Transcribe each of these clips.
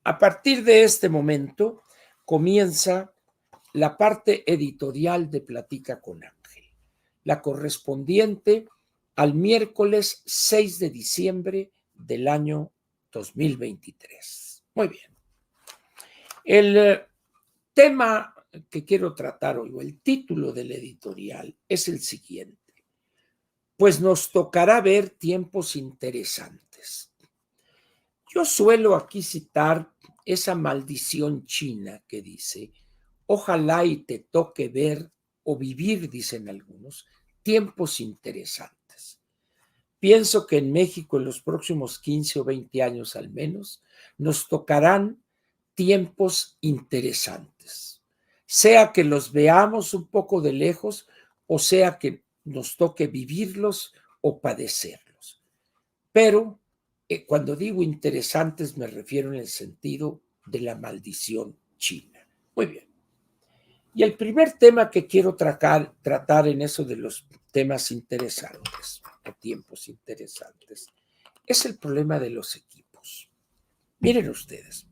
A partir de este momento comienza la parte editorial de Platica con Ángel, la correspondiente al miércoles 6 de diciembre del año 2023. Muy bien. El tema que quiero tratar hoy, o el título del editorial, es el siguiente. Pues nos tocará ver tiempos interesantes. Yo suelo aquí citar esa maldición china que dice, ojalá y te toque ver o vivir, dicen algunos, tiempos interesantes. Pienso que en México en los próximos 15 o 20 años al menos nos tocarán tiempos interesantes, sea que los veamos un poco de lejos o sea que nos toque vivirlos o padecerlos. Pero cuando digo interesantes me refiero en el sentido de la maldición china. Muy bien. Y el primer tema que quiero tratar en eso de los temas interesantes o tiempos interesantes es el problema de los equipos. Miren ustedes,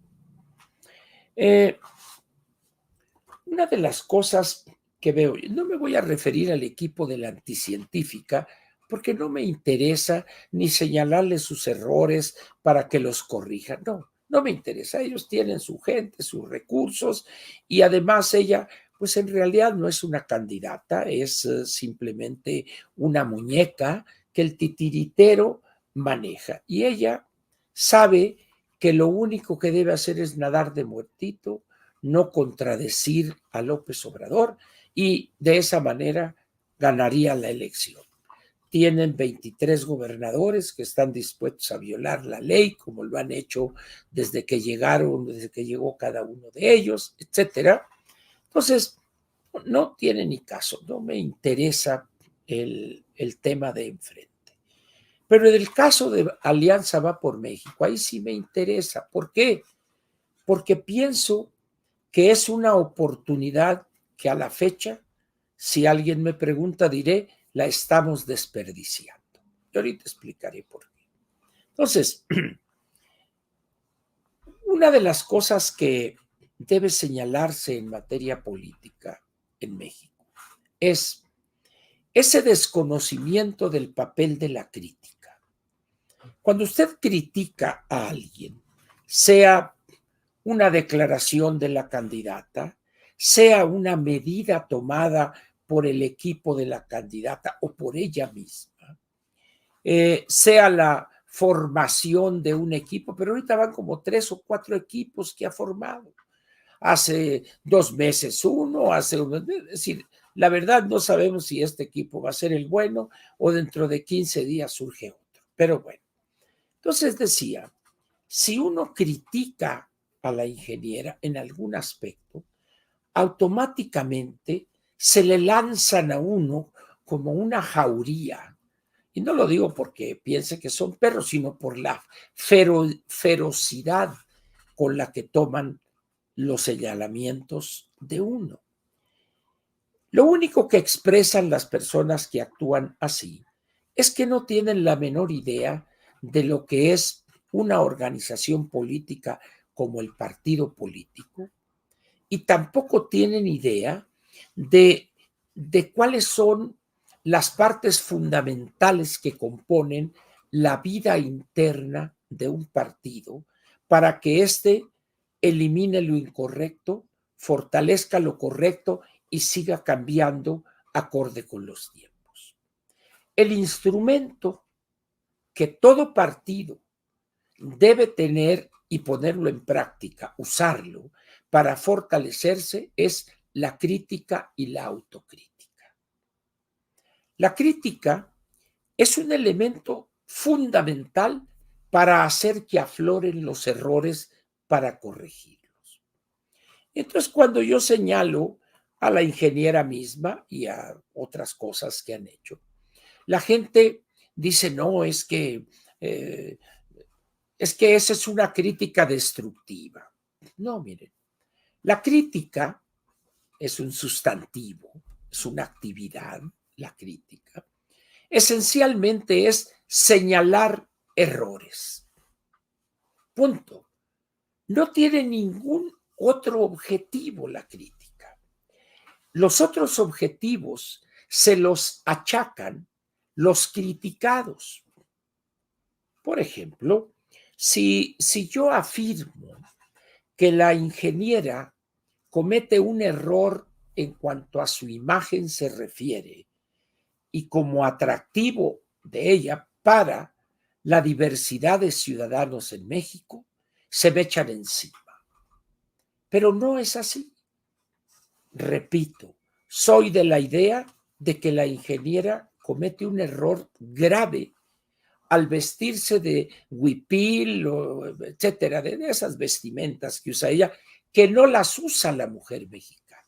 una de las cosas que veo, no me voy a referir al equipo de la anticientífica porque no me interesa ni señalarles sus errores para que los corrijan, no me interesa, ellos tienen su gente, sus recursos y además ella, pues en realidad no es una candidata, es simplemente una muñeca que el titiritero maneja y ella sabe que lo único que debe hacer es nadar de muertito, no contradecir a López Obrador y de esa manera ganaría la elección. Tienen 23 gobernadores que están dispuestos a violar la ley, como lo han hecho desde que llegó cada uno de ellos, etcétera. Entonces, no tiene ni caso, no me interesa el tema de enfrente. Pero en el caso de Alianza Va por México, ahí sí me interesa. ¿Por qué? Porque pienso que es una oportunidad que a la fecha, si alguien me pregunta, diré, la estamos desperdiciando. Y ahorita explicaré por qué. Entonces, una de las cosas que debe señalarse en materia política en México es ese desconocimiento del papel de la crítica. Cuando usted critica a alguien, sea una declaración de la candidata, sea una medida tomada por el equipo de la candidata o por ella misma, sea la formación de un equipo, pero ahorita van como 3 o 4 equipos que ha formado. Hace 2 meses uno, es decir, la verdad no sabemos si este equipo va a ser el bueno o dentro de 15 días surge otro. Pero bueno, entonces decía, si uno critica a la ingeniera en algún aspecto, automáticamente se le lanzan a uno como una jauría. Y no lo digo porque piense que son perros, sino por la ferocidad con la que toman los señalamientos de uno. Lo único que expresan las personas que actúan así es que no tienen la menor idea de lo que es una organización política como el partido político y tampoco tienen idea de cuáles son las partes fundamentales que componen la vida interna de un partido para que éste elimine lo incorrecto, fortalezca lo correcto y siga cambiando acorde con los tiempos. El instrumento que todo partido debe tener y ponerlo en práctica, usarlo para fortalecerse es la crítica y la autocrítica. La crítica es un elemento fundamental para hacer que afloren los errores para corregirlos. Entonces, cuando yo señalo a la ingeniera misma y a otras cosas que han hecho, la gente dice, no, es que esa es una crítica destructiva. No, miren, la crítica es un sustantivo, es una actividad, la crítica. Esencialmente es señalar errores. Punto. No tiene ningún otro objetivo la crítica. Los otros objetivos se los achacan los criticados. Por ejemplo, si yo afirmo que la ingeniera comete un error en cuanto a su imagen se refiere y como atractivo de ella para la diversidad de ciudadanos en México, se me echan encima. Pero no es así. Repito, soy de la idea de que la ingeniera comete un error grave al vestirse de huipil, etcétera, de esas vestimentas que usa ella, que no las usa la mujer mexicana.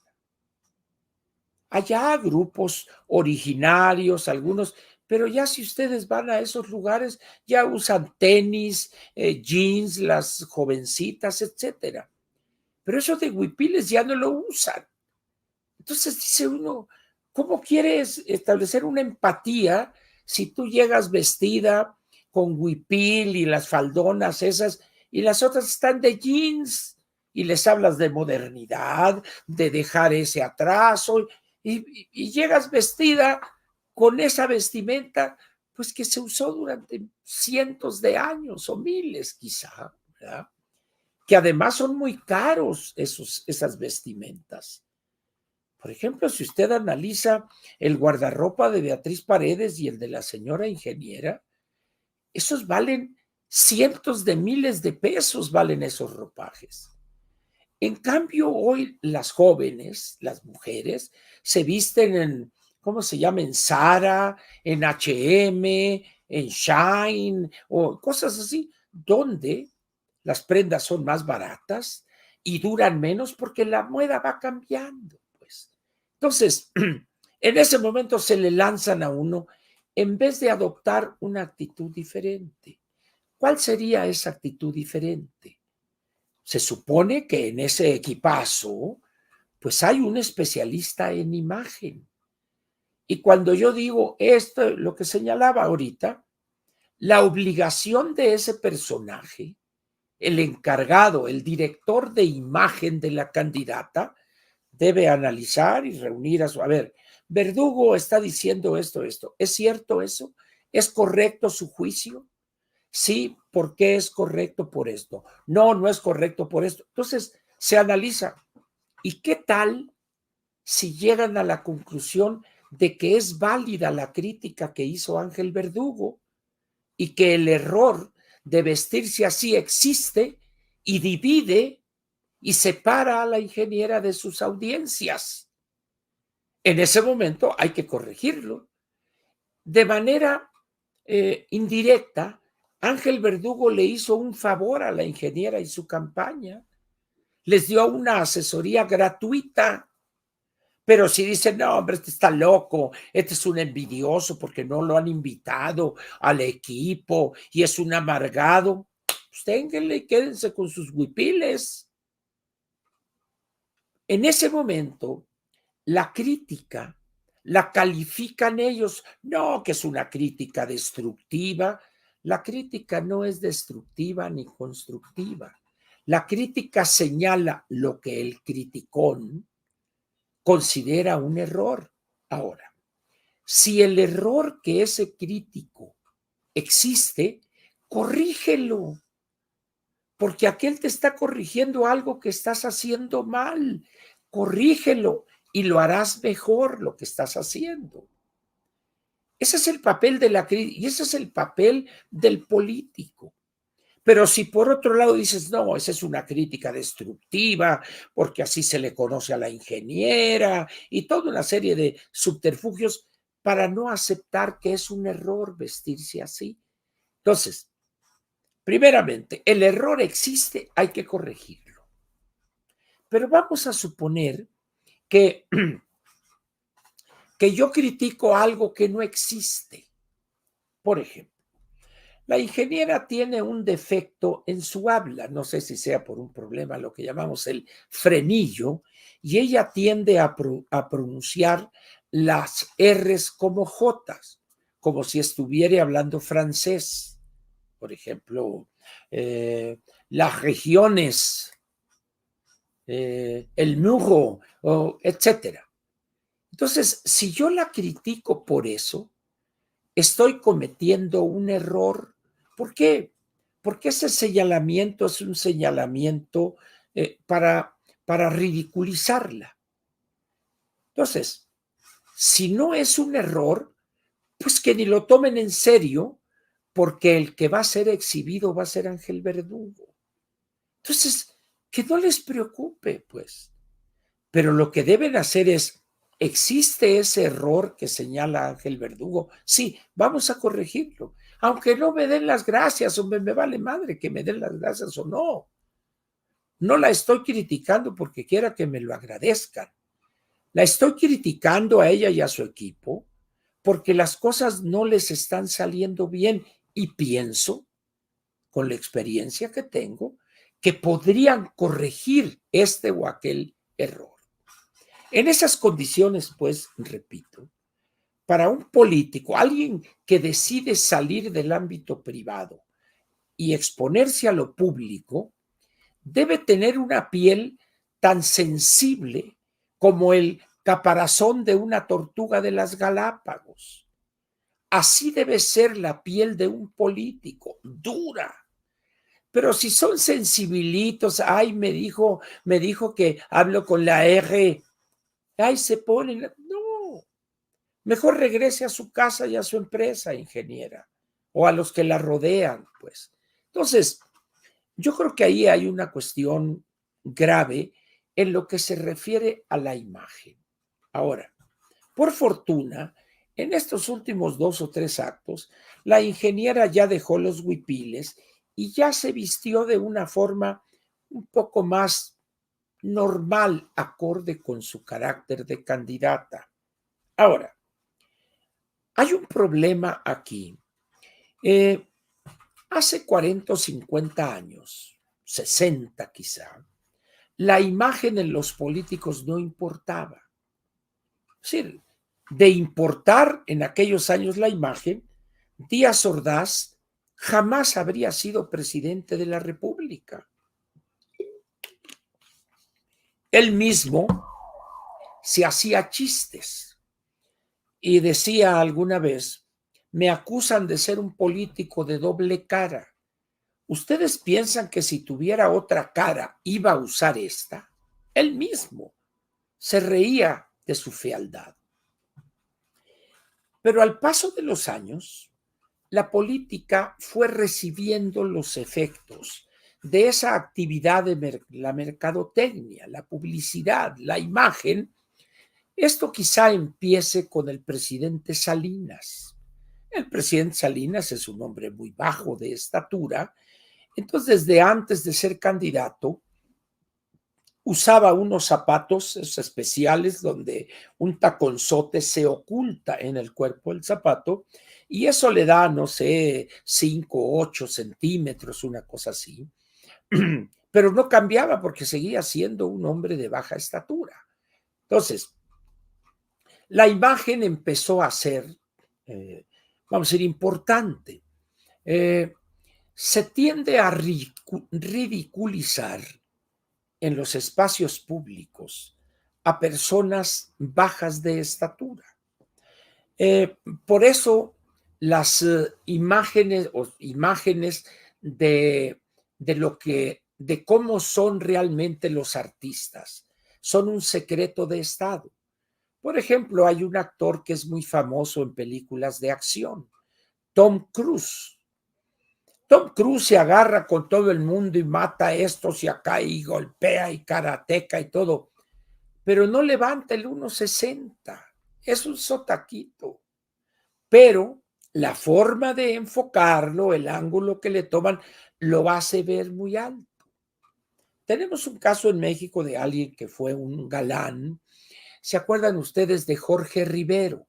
Allá grupos originarios, algunos, pero ya si ustedes van a esos lugares, ya usan tenis, jeans, las jovencitas, etcétera. Pero eso de huipiles ya no lo usan. Entonces dice uno, ¿cómo quieres establecer una empatía si tú llegas vestida con huipil y las faldonas esas y las otras están de jeans y les hablas de modernidad, de dejar ese atraso y llegas vestida con esa vestimenta pues que se usó durante cientos de años o miles quizá, ¿verdad? Que además son muy caros esas vestimentas. Por ejemplo, si usted analiza el guardarropa de Beatriz Paredes y el de la señora ingeniera, esos valen cientos de miles de pesos, valen esos ropajes. En cambio, hoy las jóvenes, las mujeres, se visten en, ¿cómo se llama? En Zara, en H&M, en Shine o cosas así, donde las prendas son más baratas y duran menos porque la moda va cambiando, pues. Entonces, en ese momento se le lanzan a uno en vez de adoptar una actitud diferente. ¿Cuál sería esa actitud diferente? Se supone que en ese equipazo, pues hay un especialista en imagen. Y cuando yo digo esto, lo que señalaba ahorita, la obligación de ese personaje, el encargado, el director de imagen de la candidata, debe analizar y reunir a su... A ver, Verdugo está diciendo esto. ¿Es cierto eso? ¿Es correcto su juicio? Sí, ¿por qué es correcto por esto? No, no es correcto por esto. Entonces, se analiza. ¿Y qué tal si llegan a la conclusión de que es válida la crítica que hizo Ángel Verdugo y que el error de vestirse así existe y divide y separa a la ingeniera de sus audiencias? En ese momento hay que corregirlo. De manera indirecta, Ángel Verdugo le hizo un favor a la ingeniera y su campaña. Les dio una asesoría gratuita. Pero si dicen, no, hombre, este está loco, este es un envidioso porque no lo han invitado al equipo y es un amargado, pues ténganle y quédense con sus huipiles. En ese momento, la crítica la califican ellos, no que es una crítica destructiva. La crítica no es destructiva ni constructiva. La crítica señala lo que el criticón considera un error. Ahora, si el error que ese crítico existe, corrígelo, porque aquel te está corrigiendo algo que estás haciendo mal. Corrígelo y lo harás mejor lo que estás haciendo. Ese es el papel de la crítica y ese es el papel del político. Pero si por otro lado dices, no, esa es una crítica destructiva, porque así se le conoce a la ingeniera y toda una serie de subterfugios para no aceptar que es un error vestirse así. Entonces, primeramente, el error existe, hay que corregirlo. Pero vamos a suponer que, que yo critico algo que no existe. Por ejemplo, la ingeniera tiene un defecto en su habla, no sé si sea por un problema, lo que llamamos el frenillo, y ella tiende a pronunciar las R's como J's, como si estuviera hablando francés. Por ejemplo, las regiones, el muro, etcétera. Entonces, si yo la critico por eso, estoy cometiendo un error. ¿Por qué? Porque ese señalamiento es un señalamiento para ridiculizarla. Entonces, si no es un error, pues que ni lo tomen en serio, porque el que va a ser exhibido va a ser Ángel Verdugo. Entonces, que no les preocupe, pues. Pero lo que deben hacer es, ¿existe ese error que señala Ángel Verdugo? Sí, vamos a corregirlo. Aunque no me den las gracias, o me vale madre que me den las gracias o no. No la estoy criticando porque quiera que me lo agradezcan. La estoy criticando a ella y a su equipo porque las cosas no les están saliendo bien y pienso, con la experiencia que tengo, que podrían corregir este o aquel error. En esas condiciones, pues, repito, para un político, alguien que decide salir del ámbito privado y exponerse a lo público, debe tener una piel tan sensible como el caparazón de una tortuga de las Galápagos. Así debe ser la piel de un político, dura. Pero si son sensibilitos, ay, me dijo que hablo con la R, ay, se ponen, no, mejor regrese a su casa y a su empresa, ingeniera, o a los que la rodean, pues. Entonces, yo creo que ahí hay una cuestión grave en lo que se refiere a la imagen. Ahora, por fortuna, en estos últimos 2 o 3 actos, la ingeniera ya dejó los huipiles y ya se vistió de una forma un poco más normal, acorde con su carácter de candidata. Ahora, hay un problema aquí. Eh, Hace 40 o 50 años, 60 quizá, la imagen en los políticos no importaba. Es decir, de importar en aquellos años la imagen, Díaz Ordaz jamás habría sido presidente de la República. Él mismo se hacía chistes y decía alguna vez, me acusan de ser un político de doble cara. ¿Ustedes piensan que si tuviera otra cara iba a usar esta? Él mismo se reía de su fealdad. Pero al paso de los años, la política fue recibiendo los efectos de esa actividad de la mercadotecnia, la publicidad, la imagen. Esto quizá empiece con el presidente Salinas. El presidente Salinas es un hombre muy bajo de estatura, entonces desde antes de ser candidato usaba unos zapatos especiales donde un taconzote se oculta en el cuerpo del zapato y eso le da, no sé, 5 o 8 centímetros, una cosa así. Pero no cambiaba porque seguía siendo un hombre de baja estatura. Entonces, la imagen empezó a ser, vamos a decir, importante. Se tiende a ridiculizar en los espacios públicos a personas bajas de estatura. Por eso las imágenes de cómo son realmente los artistas son un secreto de Estado. Por ejemplo, hay un actor que es muy famoso en películas de acción, Tom Cruise. Tom Cruise se agarra con todo el mundo y mata a estos y acá y golpea y karateca y todo, pero no levanta el 1,60. Es un sotaquito. Pero la forma de enfocarlo, el ángulo que le toman, lo hace ver muy alto. Tenemos un caso en México de alguien que fue un galán. ¿Se acuerdan ustedes de Jorge Rivero?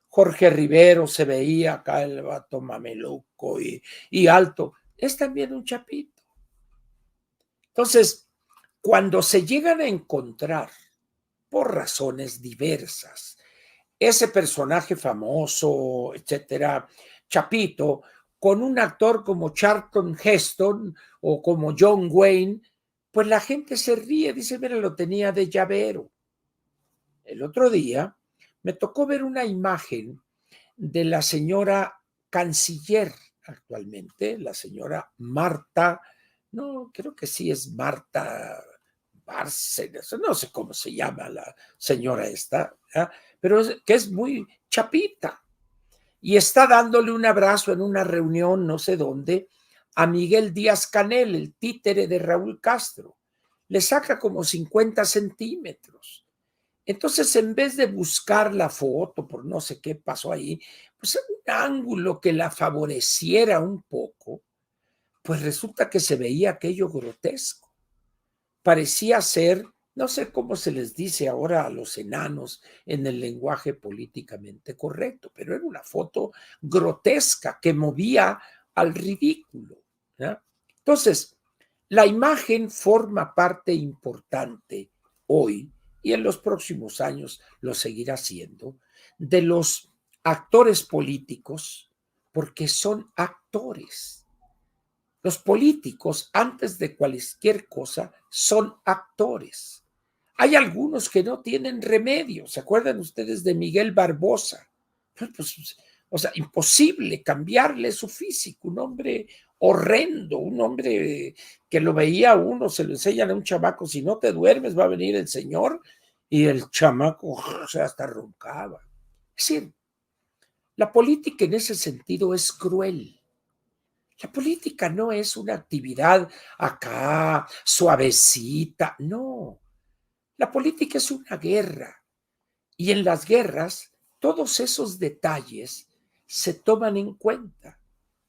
Jorge Rivero se veía acá el vato mameluco y alto. Es también un chapito. Entonces, cuando se llegan a encontrar por razones diversas, ese personaje famoso, etcétera, chapito, con un actor como Charlton Heston o como John Wayne, pues la gente se ríe, dice, mira, lo tenía de llavero. El otro día me tocó ver una imagen de la señora canciller actualmente, la señora Marta, no, creo que sí es Marta Bárcenas, no sé cómo se llama la señora esta, ¿eh? Pero que es muy chapita y está dándole un abrazo en una reunión, no sé dónde, a Miguel Díaz Canel, el títere de Raúl Castro. Le saca como 50 centímetros. Entonces, en vez de buscar la foto por no sé qué pasó ahí, pues un ángulo que la favoreciera un poco, pues resulta que se veía aquello grotesco. Parecía ser, no sé cómo se les dice ahora a los enanos en el lenguaje políticamente correcto, pero era una foto grotesca que movía al ridículo, ¿no? Entonces, la imagen forma parte importante hoy y en los próximos años lo seguirá siendo de los actores políticos porque son actores. Los políticos, antes de cualquier cosa, son actores. Hay algunos que no tienen remedio. ¿Se acuerdan ustedes de Miguel Barbosa? Pues, o sea, imposible cambiarle su físico, un hombre horrendo, un hombre que lo veía uno, se lo enseñan a un chamaco, si no te duermes va a venir el señor, y el chamaco, o sea, hasta roncaba. Es decir, la política en ese sentido es cruel. La política no es una actividad acá suavecita, no. La política es una guerra y en las guerras todos esos detalles se toman en cuenta.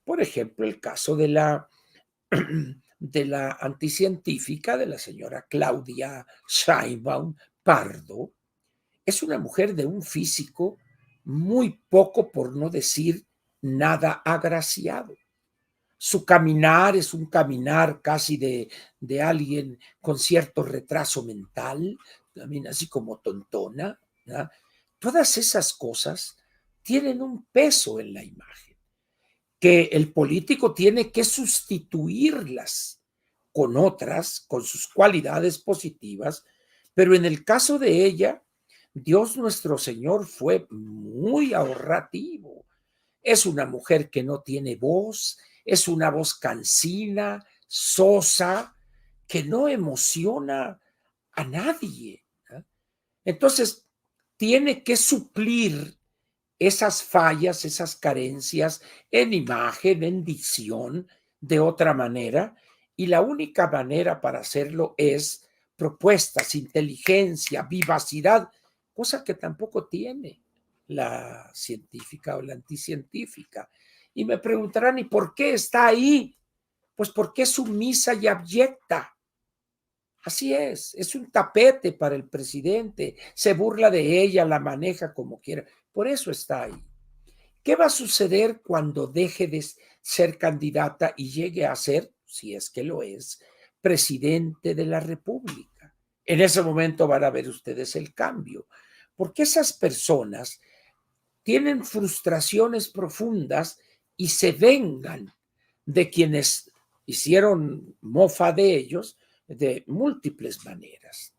Por ejemplo, el caso de la anticientífica, de la señora Claudia Sheinbaum Pardo, es una mujer de un físico muy poco, por no decir nada agraciado. Su caminar es un caminar casi de alguien con cierto retraso mental, también así como tontona, ¿verdad? Todas esas cosas tienen un peso en la imagen, que el político tiene que sustituirlas con otras, con sus cualidades positivas, pero en el caso de ella, Dios nuestro Señor fue muy ahorrativo. Es una mujer que no tiene voz, es una voz cansina, sosa, que no emociona a nadie, ¿eh? Entonces, tiene que suplir esas fallas, esas carencias en imagen, en dicción, de otra manera, y la única manera para hacerlo es propuestas, inteligencia, vivacidad, cosa que tampoco tiene la científica o la anticientífica. Y me preguntarán, ¿y por qué está ahí? Pues porque es sumisa y abyecta. Así es un tapete para el presidente, se burla de ella, la maneja como quiera, por eso está ahí. ¿Qué va a suceder cuando deje de ser candidata y llegue a ser, si es que lo es, presidente de la República? En ese momento van a ver ustedes el cambio, porque esas personas tienen frustraciones profundas y se vengan de quienes hicieron mofa de ellos de múltiples maneras.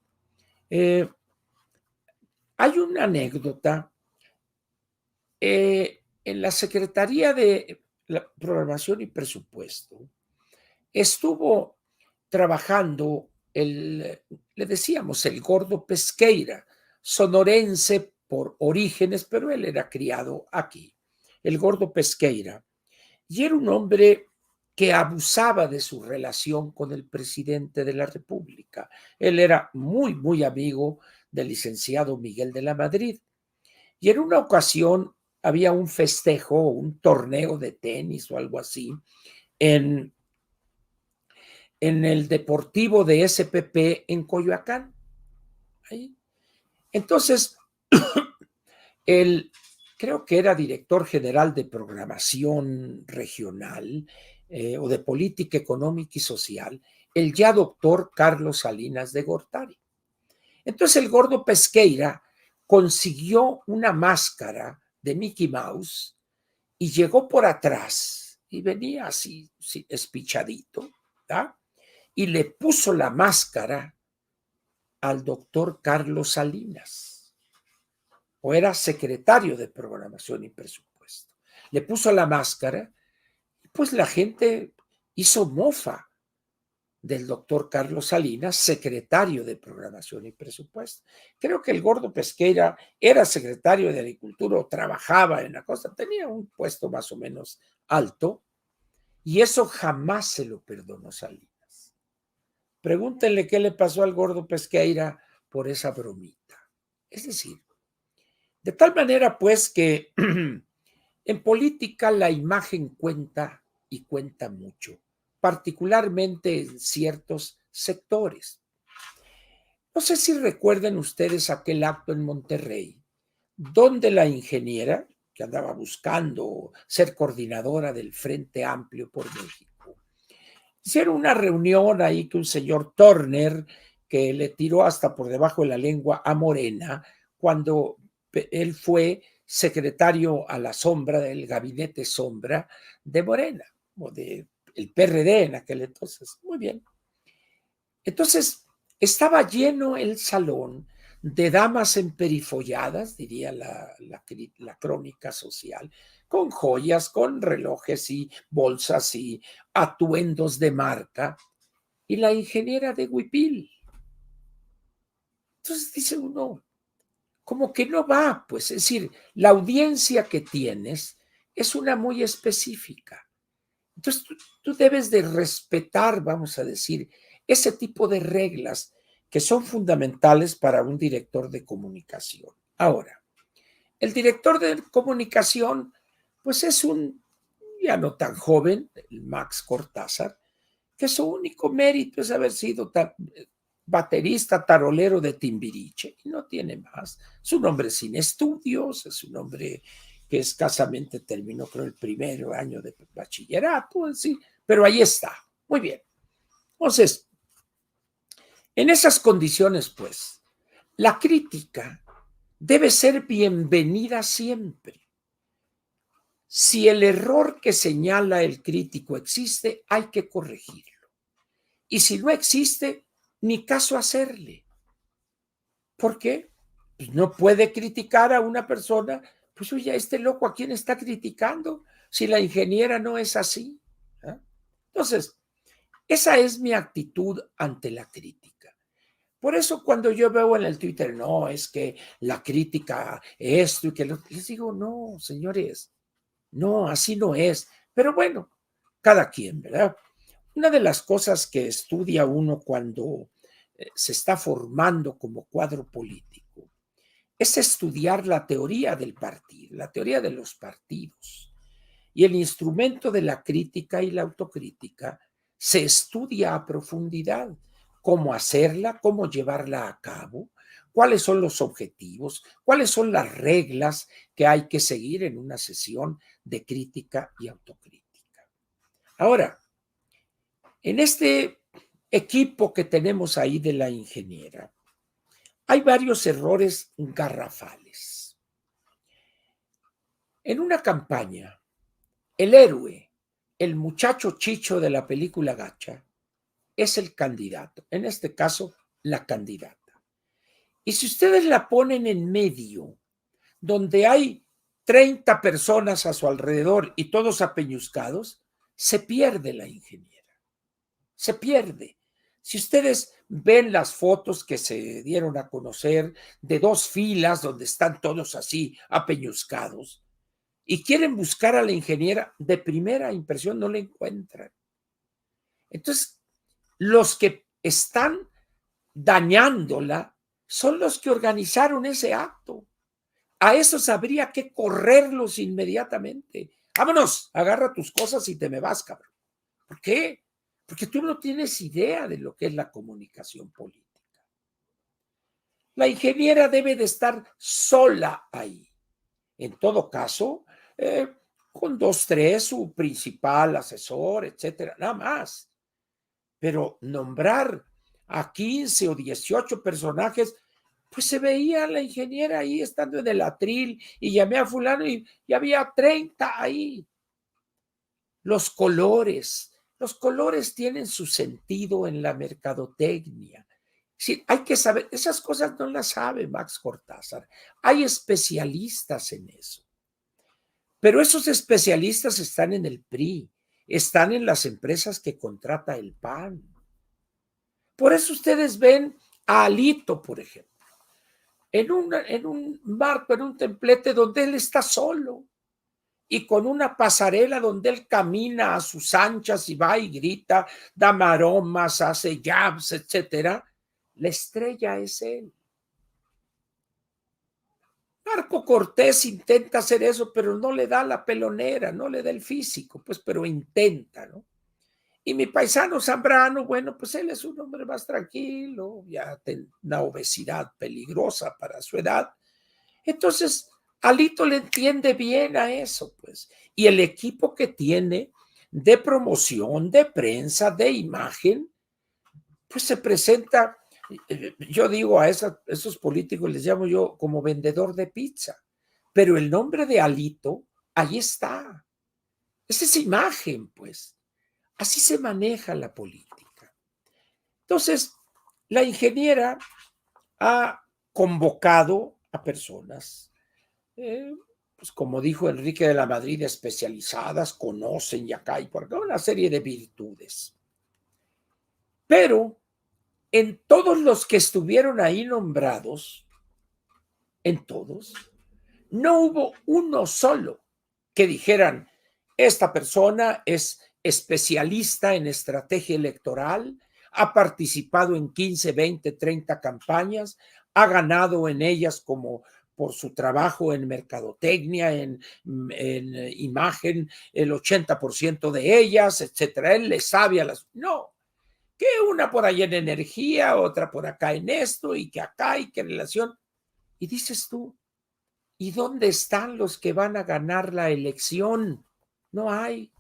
Hay una anécdota en la Secretaría de la Programación y Presupuesto. Estuvo trabajando le decíamos, el gordo Pesqueira, sonorense por orígenes, pero él era criado aquí, el gordo Pesqueira, y era un hombre que abusaba de su relación con el presidente de la República. Él era muy, muy amigo del licenciado Miguel de la Madrid. Y en una ocasión había un festejo, un torneo de tenis o algo así, en, en el Deportivo de SPP en Coyoacán. Ahí. Entonces, el, creo que era director general de programación regional o de política económica y social, el ya doctor Carlos Salinas de Gortari. Entonces el gordo Pesqueira consiguió una máscara de Mickey Mouse y llegó por atrás y venía así, sí, espichadito, ¿verdad? Y le puso la máscara al doctor Carlos Salinas, o era secretario de Programación y Presupuesto. Le puso la máscara, y pues la gente hizo mofa del doctor Carlos Salinas, secretario de Programación y Presupuesto. Creo que el gordo Pesqueira era secretario de Agricultura o trabajaba en la cosa, tenía un puesto más o menos alto, y eso jamás se lo perdonó Salinas. Pregúntenle qué le pasó al gordo Pesqueira por esa bromita. Es decir, de tal manera pues que en política la imagen cuenta y cuenta mucho, particularmente en ciertos sectores. No sé si recuerden ustedes aquel acto en Monterrey, donde la ingeniera, que andaba buscando ser coordinadora del Frente Amplio por México, hicieron una reunión ahí que un señor Turner, que le tiró hasta por debajo de la lengua a Morena, cuando él fue secretario a la sombra del gabinete sombra de Morena, o de el PRD en aquel entonces. Muy bien. Entonces, estaba lleno el salón de damas emperifolladas, diría la crónica social, con joyas, con relojes y bolsas y atuendos de marca, y la ingeniera de Huipil. Entonces dice uno, como que no va, pues, es decir, la audiencia que tienes es una muy específica. Entonces tú debes de respetar, vamos a decir, ese tipo de reglas que son fundamentales para un director de comunicación. Ahora, el director de comunicación, pues es un ya no tan joven, el Max Cortázar, que su único mérito es haber sido baterista tarolero de Timbiriche, y no tiene más. Es un hombre sin estudios, es un hombre que escasamente terminó, creo, el primer año de bachillerato, sí, pero ahí está. Muy bien. Entonces, en esas condiciones, pues, la crítica debe ser bienvenida siempre. Si el error que señala el crítico existe, hay que corregirlo. Y si no existe, ni caso hacerle. ¿Por qué? Pues no puede criticar a una persona, pues oye, este loco, ¿a quién está criticando? Si la ingeniera no es así. ¿Eh? Entonces, esa es mi actitud ante la crítica. Por eso cuando yo veo en el Twitter, no, es que la crítica, esto y que lo, les digo, no, señores, no, así no es. Pero bueno, cada quien, ¿verdad? Una de las cosas que estudia uno cuando se está formando como cuadro político es estudiar la teoría del partido, la teoría de los partidos. Y el instrumento de la crítica y la autocrítica se estudia a profundidad. Cómo hacerla, cómo llevarla a cabo, cuáles son los objetivos, cuáles son las reglas que hay que seguir en una sesión de crítica y autocrítica. Ahora, en este equipo que tenemos ahí de la ingeniera, hay varios errores garrafales. En una campaña, el héroe, el muchacho chicho de la película Gacha, es el candidato, en este caso, la candidata. Y si ustedes la ponen en medio, donde hay 30 personas a su alrededor y todos apeñuscados, se pierde la ingeniera, se pierde. Si ustedes ven las fotos que se dieron a conocer de dos filas donde están todos así apeñuscados y quieren buscar a la ingeniera, de primera impresión no la encuentran. Entonces, los que están dañándola son los que organizaron ese acto. A esos habría que correrlos inmediatamente. Vámonos, agarra tus cosas y te me vas, cabrón. ¿Por qué? Porque tú no tienes idea de lo que es la comunicación política. La ingeniera debe de estar sola ahí. En todo caso, con 2, 3, su principal asesor, etcétera, nada más. Pero nombrar a 15 o 18 personajes, pues se veía la ingeniera ahí estando en el atril y llamé a fulano y había 30 ahí. Los colores. Los colores tienen su sentido en la mercadotecnia. Sí, hay que saber, esas cosas no las sabe Max Cortázar. Hay especialistas en eso. Pero esos especialistas están en el PRI, están en las empresas que contrata el PAN. Por eso ustedes ven a Alito, por ejemplo, en un marco, en un templete donde él está solo y con una pasarela donde él camina a sus anchas y va y grita, da maromas, hace jabs, etcétera. La estrella es él. Marco Cortés intenta hacer eso, pero no le da la pelonera, no le da el físico, pues, pero intenta, ¿no? Y mi paisano Zambrano, bueno, pues él es un hombre más tranquilo, ya tiene una obesidad peligrosa para su edad. Entonces, Alito le entiende bien a eso, pues. Y el equipo que tiene de promoción, de prensa, de imagen, pues se presenta, yo digo a esos políticos, les llamo yo como vendedor de pizza, pero el nombre de Alito, ahí está. Es esa imagen, pues. Así se maneja la política. Entonces, la ingeniera ha convocado a personas, pues como dijo Enrique de la Madrid, especializadas, conocen y acá y por acá una serie de virtudes. Pero en todos los que estuvieron ahí nombrados, en todos, no hubo uno solo que dijeran, esta persona es especialista en estrategia electoral, ha participado en 15, 20, 30 campañas, ha ganado en ellas como por su trabajo en mercadotecnia, en imagen, el 80% de ellas, etcétera. Él le sabe a las... No, que una por allá en energía, otra por acá en esto, y que acá, y que relación. Y dices tú, ¿y dónde están los que van a ganar la elección? No hay.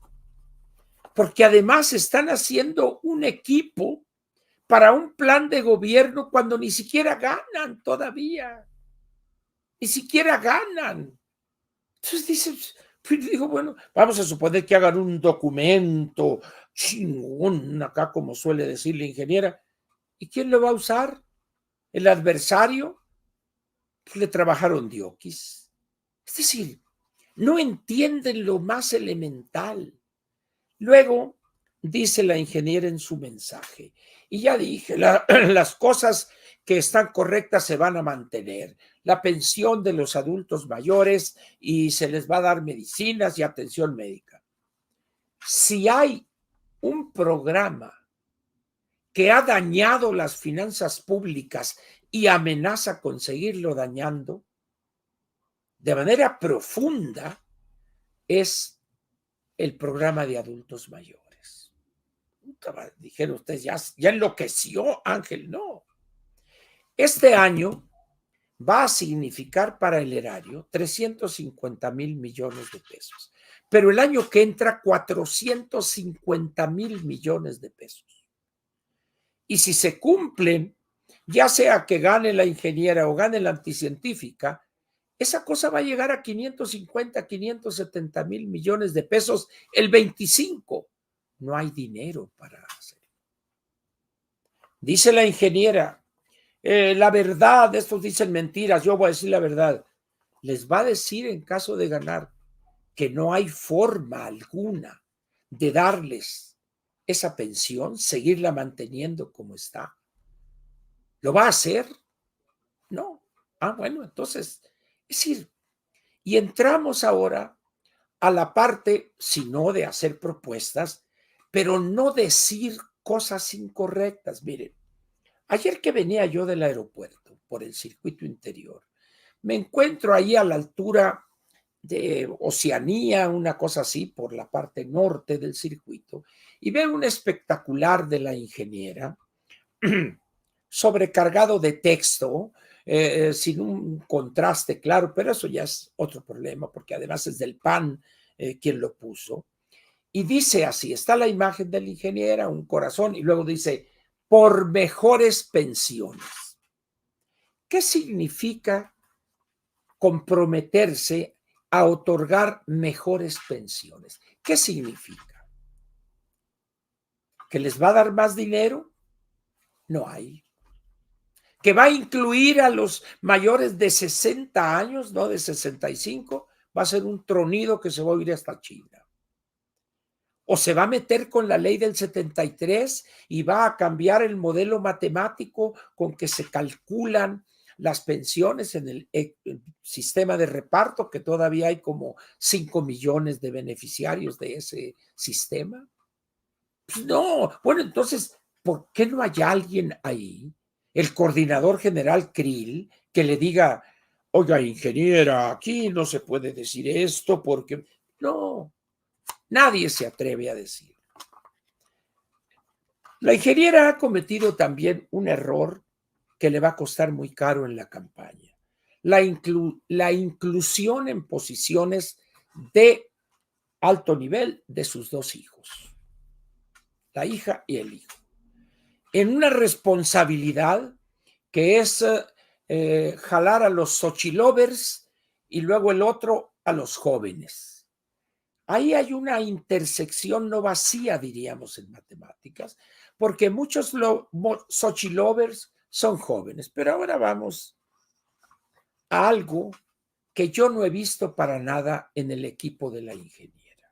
Porque además están haciendo un equipo para un plan de gobierno cuando ni siquiera ganan todavía. Ni siquiera ganan. Entonces dices, pues digo, bueno, vamos a suponer que hagan un documento chingón, acá como suele decir la ingeniera. ¿Y quién lo va a usar? ¿El adversario? Pues le trabajaron diokis. Es decir, no entienden lo más elemental. Luego, dice la ingeniera en su mensaje, y ya dije, las cosas que están correctas se van a mantener. La pensión de los adultos mayores y se les va a dar medicinas y atención médica. Si hay un programa que ha dañado las finanzas públicas y amenaza con seguirlo dañando de manera profunda, es el programa de adultos mayores. Dijeron ustedes, ya enloqueció Ángel. No. Este año va a significar para el erario 350,000 millones de pesos, pero el año que entra 450,000 millones de pesos. Y si se cumplen, ya sea que gane la ingeniera o gane la anticientífica, esa cosa va a llegar a 550, 570,000 millones de pesos el 25. No hay dinero para hacerlo. Dice la ingeniera, la verdad, estos dicen mentiras, yo voy a decir la verdad. Les va a decir en caso de ganar que no hay forma alguna de darles esa pensión, seguirla manteniendo como está. ¿Lo va a hacer? No. Ah, bueno, entonces, es decir, y entramos ahora a la parte, si no de hacer propuestas, pero no decir cosas incorrectas. Miren, ayer que venía yo del aeropuerto por el circuito interior, me encuentro ahí a la altura de Oceanía, una cosa así, por la parte norte del circuito, y veo un espectacular de la ingeniera sobrecargado de texto, sin un contraste claro, pero eso ya es otro problema, porque además es del PAN quien lo puso. Y dice así, está la imagen de la ingeniera, un corazón, y luego dice, por mejores pensiones. ¿Qué significa comprometerse a otorgar mejores pensiones? ¿Qué significa? ¿Que les va a dar más dinero? No hay. ¿Que va a incluir a los mayores de 60 años, no de 65? Va a ser un tronido que se va a ir hasta China. O se va a meter con la ley del 73 y va a cambiar el modelo matemático con que se calculan las pensiones en el sistema de reparto, que todavía hay como 5 millones de beneficiarios de ese sistema. Pues no, bueno, entonces, ¿por qué no hay alguien ahí, el coordinador general Krill, que le diga, oiga, ingeniera, aquí no se puede decir esto porque no, nadie se atreve a decir. La ingeniera ha cometido también un error que le va a costar muy caro en la campaña. La inclusión en posiciones de alto nivel de sus dos hijos, la hija y el hijo, en una responsabilidad que es jalar a los Xochilovers y luego el otro a los jóvenes. Ahí hay una intersección no vacía, diríamos en matemáticas, porque muchos Xochilovers son jóvenes, pero ahora vamos a algo que yo no he visto para nada en el equipo de la ingeniera: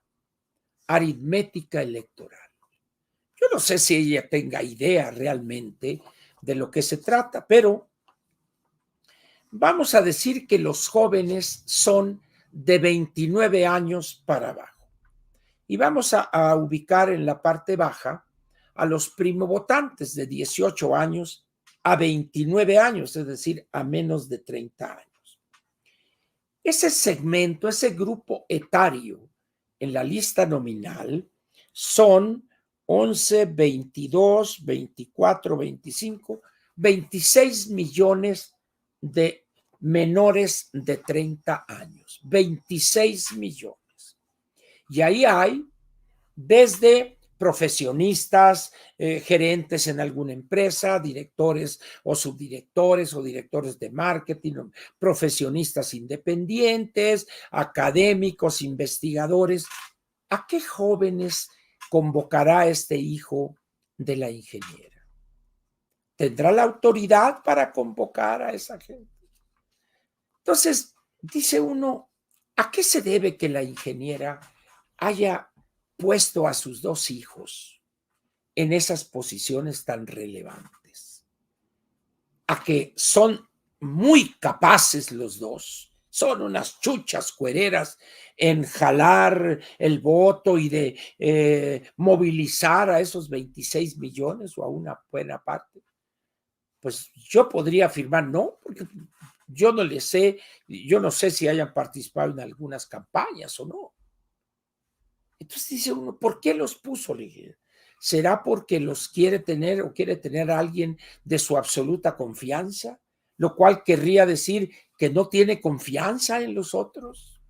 aritmética electoral. Yo no sé si ella tenga idea realmente de lo que se trata, pero vamos a decir que los jóvenes son de 29 años para abajo. Y vamos a ubicar en la parte baja a los primovotantes de 18 años a 29 años, es decir, a menos de 30 años. Ese segmento, ese grupo etario en la lista nominal son 11, 22, 24, 25, 26 millones de menores de 30 años. 26 millones. Y ahí hay desde profesionistas, gerentes en alguna empresa, directores o subdirectores o directores de marketing, profesionistas independientes, académicos, investigadores. ¿A qué jóvenes convocará este hijo de la ingeniera? ¿Tendrá la autoridad para convocar a esa gente? Entonces, dice uno, ¿a qué se debe que la ingeniera haya puesto a sus dos hijos en esas posiciones tan relevantes? A que son muy capaces los dos, son unas chuchas cuereras en jalar el voto y de movilizar a esos 26 millones o a una buena parte. Pues yo podría afirmar no, porque yo no les sé, yo no sé si hayan participado en algunas campañas o no. Entonces dice uno, ¿por qué los puso? ¿Será porque los quiere tener o quiere tener a alguien de su absoluta confianza? Lo cual querría decir que no tiene confianza en los otros.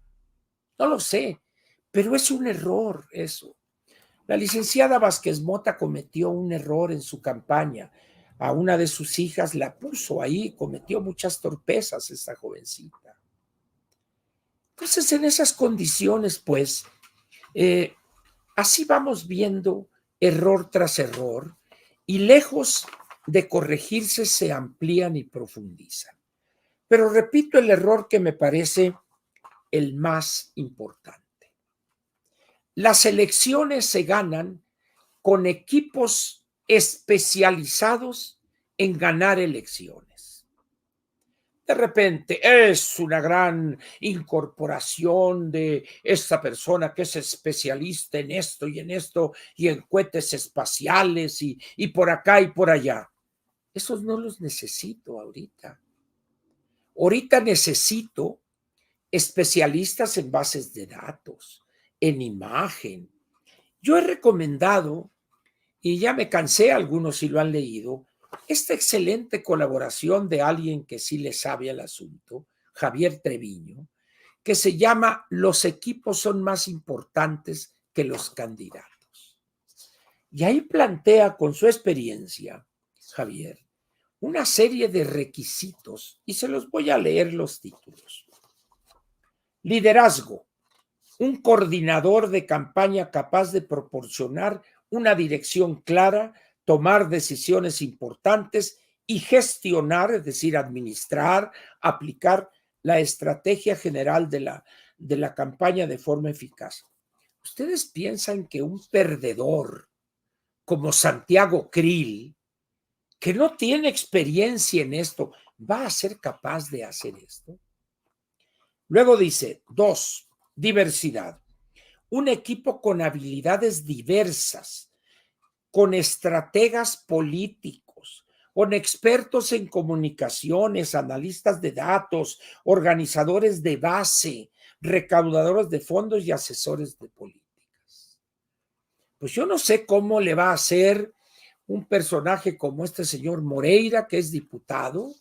No lo sé, pero es un error eso. La licenciada Vázquez Mota cometió un error en su campaña. A una de sus hijas la puso ahí, cometió muchas torpezas esta jovencita. Entonces, en esas condiciones, pues, así vamos viendo error tras error y lejos de corregirse se amplían y profundizan. Pero repito el error que me parece el más importante. Las elecciones se ganan con equipos especializados en ganar elecciones. De repente es una gran incorporación de esta persona que es especialista en esto y en cohetes espaciales y por acá y por allá. Esos no los necesito ahorita. Ahorita necesito especialistas en bases de datos, en imagen. Yo he recomendado, y ya me cansé, algunos sí lo han leído, esta excelente colaboración de alguien que sí le sabe al asunto, Javier Treviño, que se llama Los equipos son más importantes que los candidatos. Y ahí plantea con su experiencia, Javier, una serie de requisitos, y se los voy a leer los títulos. Liderazgo, un coordinador de campaña capaz de proporcionar una dirección clara, tomar decisiones importantes y gestionar, es decir, administrar, aplicar la estrategia general de la campaña de forma eficaz. ¿Ustedes piensan que un perdedor como Santiago Krill, que no tiene experiencia en esto, va a ser capaz de hacer esto? Luego dice, 2, diversidad. Un equipo con habilidades diversas, con estrategas políticos, con expertos en comunicaciones, analistas de datos, organizadores de base, recaudadores de fondos y asesores de políticas. Pues yo no sé cómo le va a hacer un personaje como este señor Moreira, que es diputado,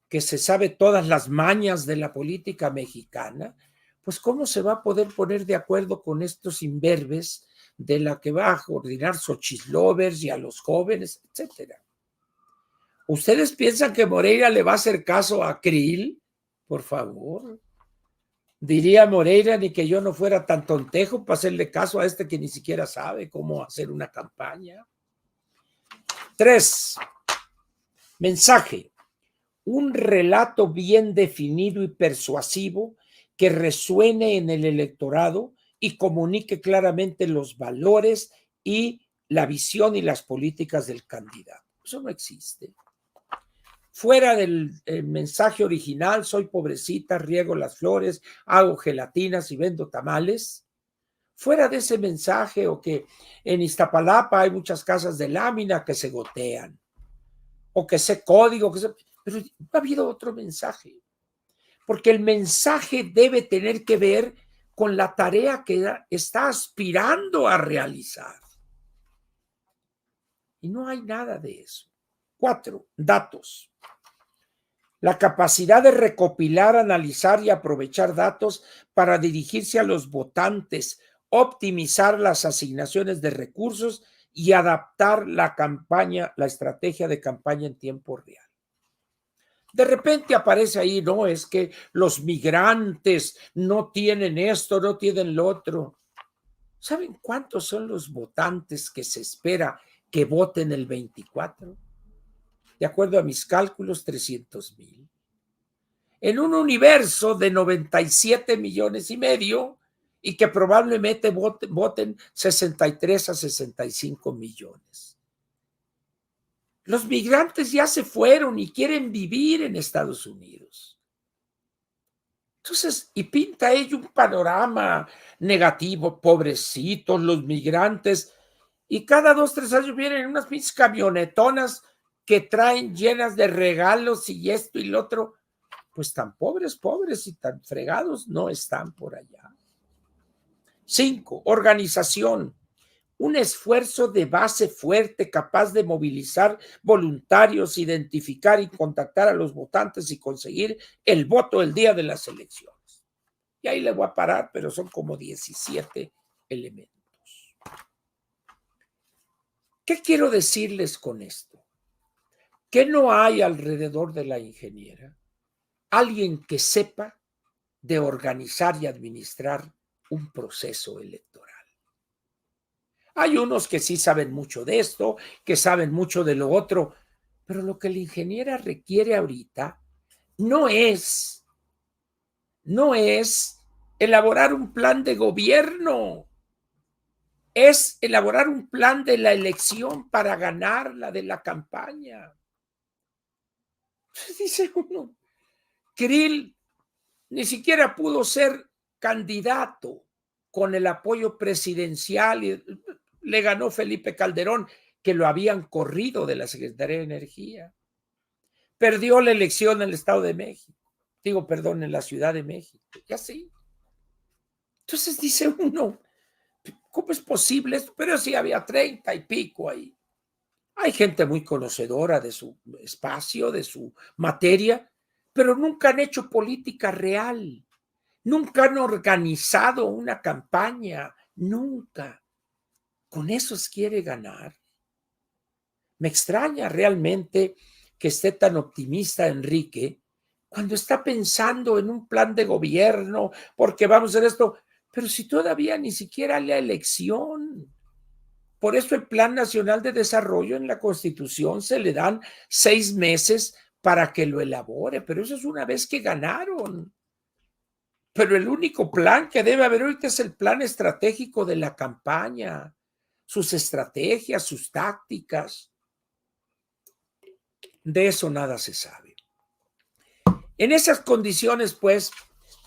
que se sabe todas las mañas de la política mexicana, pues cómo se va a poder poner de acuerdo con estos imberbes de la que va a coordinar Xochitl Lovers y a los jóvenes, etcétera. ¿Ustedes piensan que Moreira le va a hacer caso a Krill? Por favor. Diría Moreira, ni que yo no fuera tan tontejo para hacerle caso a este que ni siquiera sabe cómo hacer una campaña. 3, mensaje. Un relato bien definido y persuasivo que resuene en el electorado y comunique claramente los valores y la visión y las políticas del candidato. Eso no existe. Fuera del mensaje original, soy pobrecita, riego las flores, hago gelatinas y vendo tamales. Fuera de ese mensaje, o que en Iztapalapa hay muchas casas de lámina que se gotean, o que sé código, pero ha habido otro mensaje, porque el mensaje debe tener que ver con la tarea que está aspirando a realizar. Y no hay nada de eso. 4, datos. La capacidad de recopilar, analizar y aprovechar datos para dirigirse a los votantes, optimizar las asignaciones de recursos y adaptar la campaña, la estrategia de campaña en tiempo real. De repente aparece ahí, no, es que los migrantes no tienen esto, no tienen lo otro. ¿Saben cuántos son los votantes que se espera que voten el 24? De acuerdo a mis cálculos, 300,000. En un universo de 97 millones y medio y que probablemente voten 63 a 65 millones. Los migrantes ya se fueron y quieren vivir en Estados Unidos. Entonces, y pinta ello un panorama negativo, pobrecitos los migrantes, y cada 2, 3 años vienen unas pinches camionetonas que traen llenas de regalos y esto y lo otro. Pues tan pobres y tan fregados no están por allá. 5, organización. Un esfuerzo de base fuerte, capaz de movilizar voluntarios, identificar y contactar a los votantes y conseguir el voto el día de las elecciones. Y ahí le voy a parar, pero son como 17 elementos. ¿Qué quiero decirles con esto? Que no hay alrededor de la ingeniera alguien que sepa de organizar y administrar un proceso electoral. Hay unos que sí saben mucho de esto, que saben mucho de lo otro, pero lo que la ingeniera requiere ahorita no es elaborar un plan de gobierno, es elaborar un plan de la elección para ganar la de la campaña. Dice uno, Krill ni siquiera pudo ser candidato con el apoyo presidencial y le ganó Felipe Calderón, que lo habían corrido de la Secretaría de Energía. Perdió la elección en el Estado de México. En la Ciudad de México. Y así. Entonces dice uno, ¿cómo es posible esto? Pero sí había 30 y pico ahí. Hay gente muy conocedora de su espacio, de su materia, pero nunca han hecho política real. Nunca han organizado una campaña. Nunca. ¿Con esos quiere ganar? Me extraña realmente que esté tan optimista Enrique cuando está pensando en un plan de gobierno, porque vamos a hacer esto. Pero si todavía ni siquiera la elección. Por eso el Plan Nacional de Desarrollo en la Constitución se le dan 6 meses para que lo elabore, pero eso es una vez que ganaron. Pero el único plan que debe haber ahorita es el plan estratégico de la campaña, sus estrategias, sus tácticas. De eso nada se sabe. En esas condiciones, pues,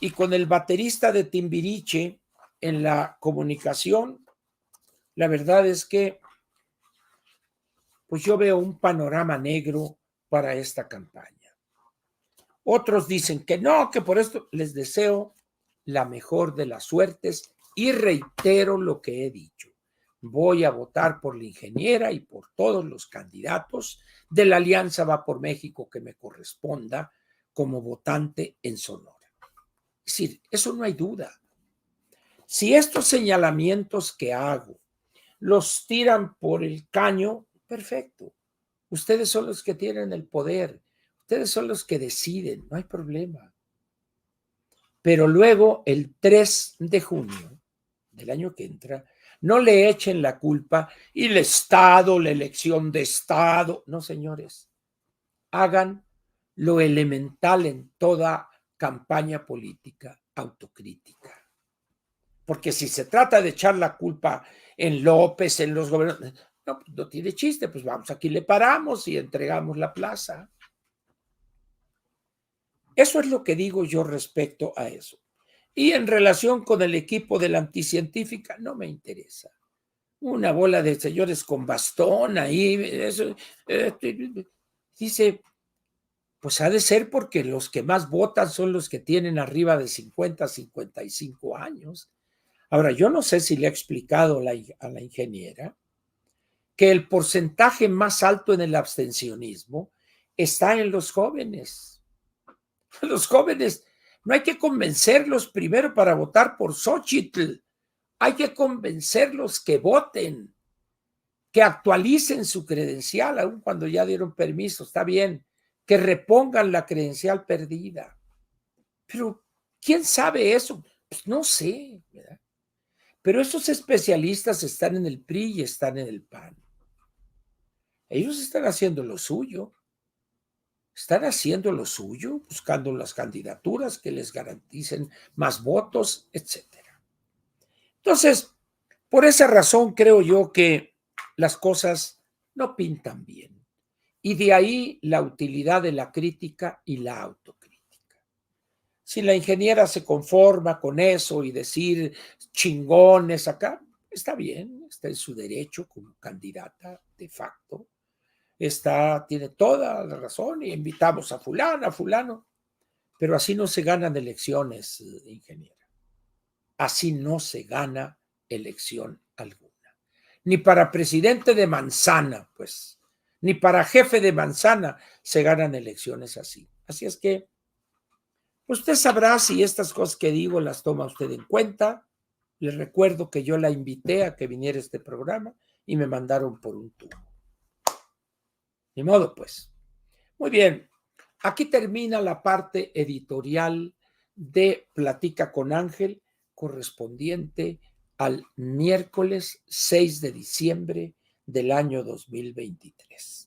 y con el baterista de Timbiriche en la comunicación, la verdad es que pues yo veo un panorama negro para esta campaña. Otros dicen que no, que por esto les deseo la mejor de las suertes y reitero lo que he dicho. Voy a votar por la ingeniera y por todos los candidatos de la Alianza Va por México que me corresponda como votante en Sonora. Es decir, eso no hay duda. Si estos señalamientos que hago los tiran por el caño, perfecto. Ustedes son los que tienen el poder. Ustedes son los que deciden, no hay problema. Pero luego, el 3 de junio del año que entra, no le echen la culpa y el Estado, la elección de Estado. No, señores, hagan lo elemental en toda campaña política, autocrítica. Porque si se trata de echar la culpa en López, en los gobernadores, no, no tiene chiste, pues vamos, aquí le paramos y entregamos la plaza. Eso es lo que digo yo respecto a eso. Y en relación con el equipo de la anticientífica, no me interesa. Una bola de señores con bastón ahí, eso, dice, pues ha de ser porque los que más votan son los que tienen arriba de 50, 55 años. Ahora, yo no sé si le ha explicado a la ingeniera que el porcentaje más alto en el abstencionismo está en los jóvenes. Los jóvenes, no hay que convencerlos primero para votar por Xóchitl, hay que convencerlos que voten, que actualicen su credencial, aun cuando ya dieron permiso, está bien, que repongan la credencial perdida. Pero, ¿quién sabe eso? Pues no sé, ¿verdad? Pero esos especialistas están en el PRI y están en el PAN. Ellos están haciendo lo suyo. Están haciendo lo suyo, buscando las candidaturas que les garanticen más votos, etcétera. Entonces, por esa razón creo yo que las cosas no pintan bien. Y de ahí la utilidad de la crítica y la autocrítica. Si la ingeniera se conforma con eso y decir chingones acá, está bien, está en su derecho como candidata de facto. Tiene toda la razón y invitamos a fulano, pero así no se ganan elecciones, ingeniera. Así no se gana elección alguna. Ni para presidente de manzana, pues, ni para jefe de manzana se ganan elecciones así. Así es que usted sabrá si estas cosas que digo las toma usted en cuenta. Les recuerdo que yo la invité a que viniera a este programa y me mandaron por un tubo. Ni modo, pues. Muy bien. Aquí termina la parte editorial de Platica con Ángel, correspondiente al miércoles 6 de diciembre del año 2023.